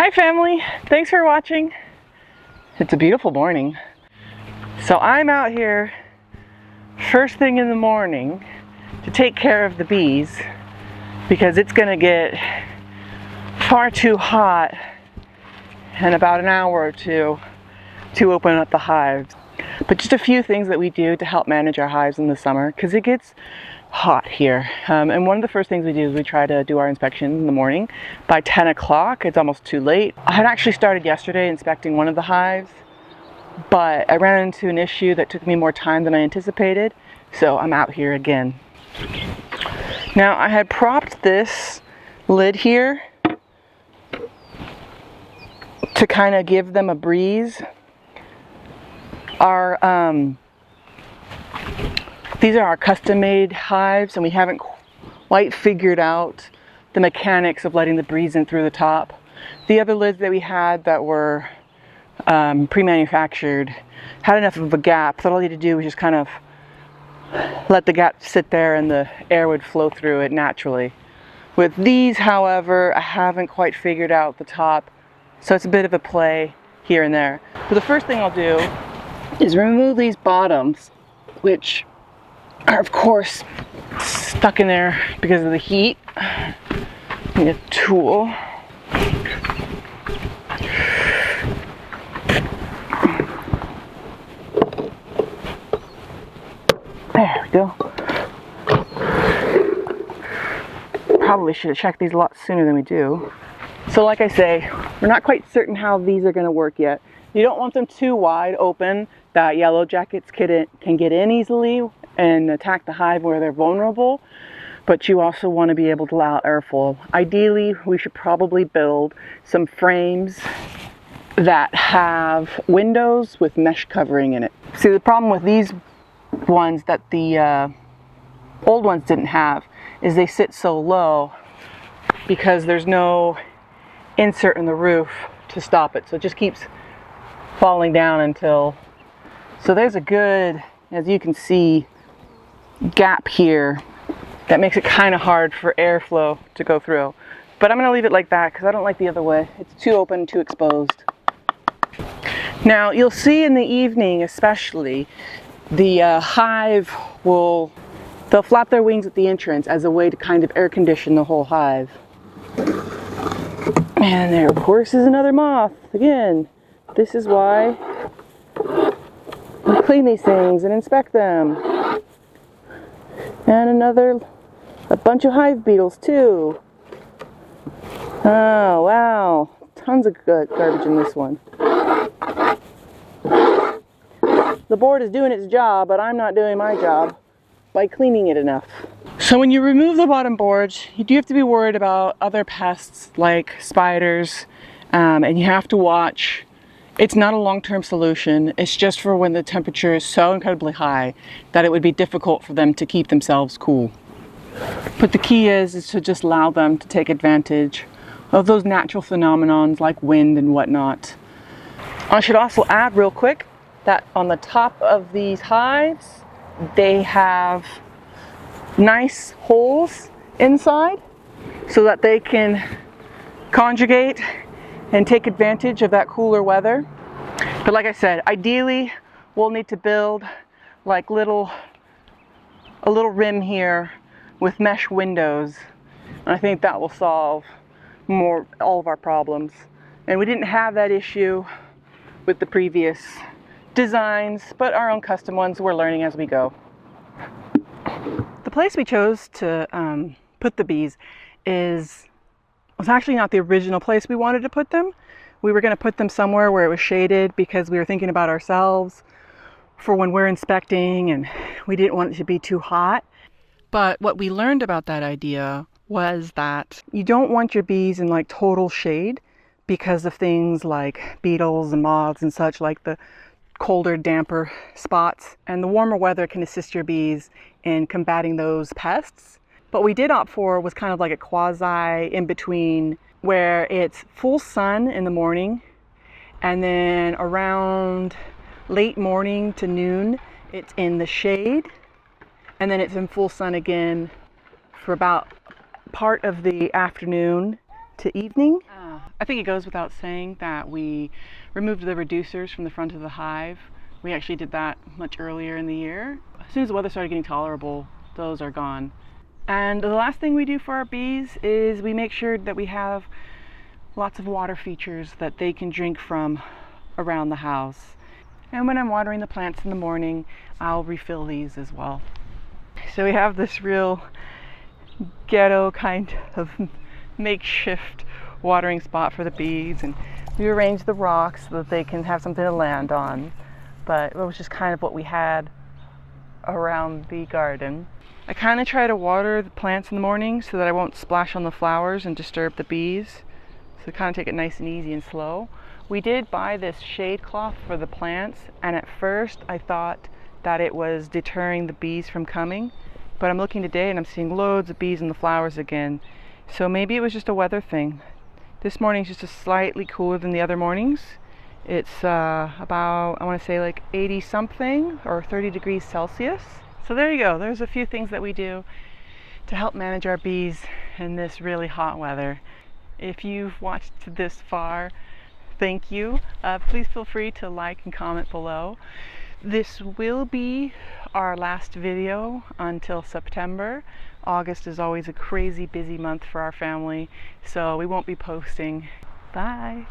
Hi family, thanks for watching. It's a beautiful morning. So I'm out here first thing in the morning to take care of the bees because it's gonna get far too hot in about an hour or two to open up the hives. But just a few things that we do to help manage our hives in the summer because it gets hot here. And one of the first things we do is we try to do our inspection in the morning by 10 o'clock. It's almost too late. I had actually started yesterday inspecting one of the hives, but I ran into an issue that took me more time than I anticipated, so I'm out here again. Now I had propped this lid here to kind of give them a breeze. These are our custom-made hives, and we haven't quite figured out the mechanics of letting the breeze in through the top. The other lids that we had that were pre-manufactured had enough of a gap that all you had to do was just kind of let the gap sit there and the air would flow through it naturally. With these, however, I haven't quite figured out the top, so it's a bit of a play here and there. So the first thing I'll do is remove these bottoms, which are of course stuck in there because of the heat. Need a tool. There we go. Probably should have checked these a lot sooner than we do. So like I say, we're not quite certain how these are going to work yet. You don't want them too wide open that yellow jackets can get in easily and attack the hive where they're vulnerable, but you also want to be able to allow airflow. Ideally, we should probably build some frames that have windows with mesh covering in it. See, the problem with these ones that the old ones didn't have is they sit so low because there's no insert in the roof to stop it, so it just keeps falling down until... So there's a good, as you can see, gap here that makes it kind of hard for airflow to go through. But I'm going to leave it like that because I don't like the other way. It's too open, too exposed. Now you'll see in the evening especially, the hive they'll flap their wings at the entrance as a way to kind of air condition the whole hive. And there of course is another moth. Again, this is why we clean these things and inspect them. And a bunch of hive beetles too. Oh wow, tons of good garbage in this one. The board is doing its job, but I'm not doing my job by cleaning it enough. So when you remove the bottom boards, you do have to be worried about other pests like spiders, and you have to watch. It's not a long-term solution. It's just for when the temperature is so incredibly high that it would be difficult for them to keep themselves cool. But the key is to just allow them to take advantage of those natural phenomenons like wind and whatnot. I should also add real quick that on the top of these hives, they have nice holes inside so that they can conjugate and take advantage of that cooler weather. But like I said, ideally we'll need to build like a little rim here with mesh windows, and I think that will solve all of our problems. And we didn't have that issue with the previous designs, but our own custom ones we're learning as we go. The place we chose to put the bees was actually not the original place we wanted to put them. We were going to put them somewhere where it was shaded because we were thinking about ourselves for when we're inspecting and we didn't want it to be too hot. But what we learned about that idea was that you don't want your bees in like total shade because of things like beetles and moths and such, like the colder, damper spots. And the warmer weather can assist your bees in combating those pests. What we did opt for was kind of like a quasi in between, where it's full sun in the morning and then around late morning to noon it's in the shade, and then it's in full sun again for about part of the afternoon to evening. I think it goes without saying that we removed the reducers from the front of the hive. We actually did that much earlier in the year. As soon as the weather started getting tolerable, those are gone. And the last thing we do for our bees is we make sure that we have lots of water features that they can drink from around the house. And when I'm watering the plants in the morning, I'll refill these as well. So we have this real ghetto kind of makeshift watering spot for the bees, and we arranged the rocks so that they can have something to land on. But it was just kind of what we had around the garden. I kind of try to water the plants in the morning so that I won't splash on the flowers and disturb the bees. So kind of take it nice and easy and slow. We did buy this shade cloth for the plants, and at first I thought that it was deterring the bees from coming, but I'm looking today and I'm seeing loads of bees in the flowers again. So maybe it was just a weather thing. This morning's just slightly cooler than the other mornings. It's about, I want to say like 80 something or 30 degrees Celsius. So there you go. There's a few things that we do to help manage our bees in this really hot weather. If you've watched this far, thank you. Please feel free to like and comment below. This will be our last video until September. August is always a crazy busy month for our family, so we won't be posting. Bye.